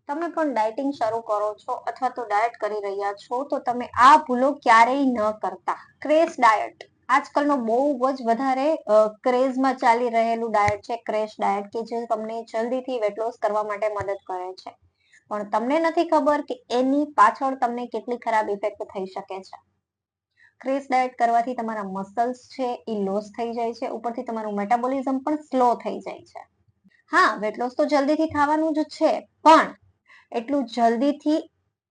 તમે પણ ડાયટિંગ શરૂ કરો છો અથવા તો ડાયટ કરી રહ્યા છો તો તમે આ ભૂલો ક્યારેય ન કરતા. ક્રેશ ડાયટ આજકાલનો બહુ જ વધારે ક્રેઝમાં ચાલી રહેલું ડાયટ છે ક્રેશ ડાયટ, કે જે તમને જલ્દીથી વેટ લોસ કરવા માટે મદદ કરે છે. પણ તમને નથી ખબર કે એની પાછળ તમને કેટલી ખરાબ ઇફેક્ટ થઈ શકે છે. ક્રેશ ડાયટ કરવાથી તમારા મસલ્સ છે એ લોસ થઈ જાય છે, ઉપરથી તમારું મેટાબોલિઝમ પણ સ્લો થઈ જાય છે. હા, વેટ લોસ તો જલ્દીથી થવાનું જ છે, પણ એટલું જલ્દીથી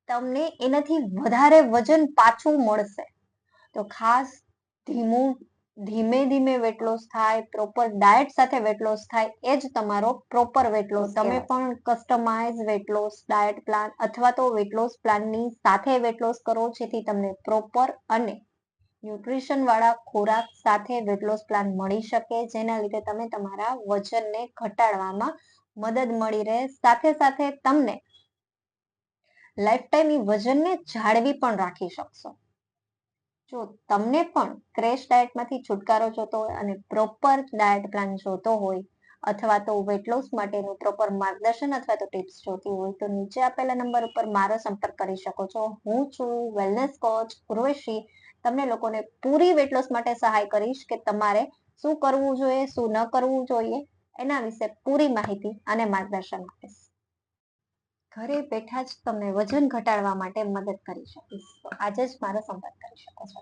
તમને એનાથી વધારે વજન પાછું મળશે. તો ખાસ ધીમે ધીમે વેટ લોસ થાય, પ્રોપર ડાયટ સાથે વેટ લોસ થાય, એ જ તમારો પ્રોપર વેટ લોસ. તમે પણ customise weight loss diet plan અથવા તો વેટ લોસ પ્લાનની સાથે વેટ લોસ કરો, જેથી તમને પ્રોપર અને ન્યુટ્રિશન વાળા ખોરાક સાથે વેટ લોસ પ્લાન મળી શકે, જેના લીધે તમે તમારા વજનને ઘટાડવામાં મદદ મળી રહે, સાથે સાથે તમને લાઈફ ટાઈમ એ વજનને જાળવી પણ રાખી શકશો. જો તમને પણ ક્રેશ ડાયટમાંથી છુટકારો જોતો હોય અને પ્રોપર ડાયટ પ્લાન જોતો હોય, અથવા તો વેટ લોસ માટેનું પ્રોપર માર્ગદર્શન અથવા તો ટિપ્સ જોતી હોય, તો નીચે આપેલા નંબર ઉપર મારો સંપર્ક કરી શકો છો. હું છું વેલનેસ કોચ ઉર્વશી. તમને લોકોને પૂરી વેટ લોસ માટે સહાય કરીશ કે તમારે શું કરવું જોઈએ, શું ન કરવું જોઈએ, એના વિશે પૂરી માહિતી અને માર્ગદર્શન આપીશ. ઘરે બેઠા જ તમને વજન ઘટાડવા માટે મદદ કરી શકીશ. તો આજે જ મારો સંપર્ક કરી શકો છો.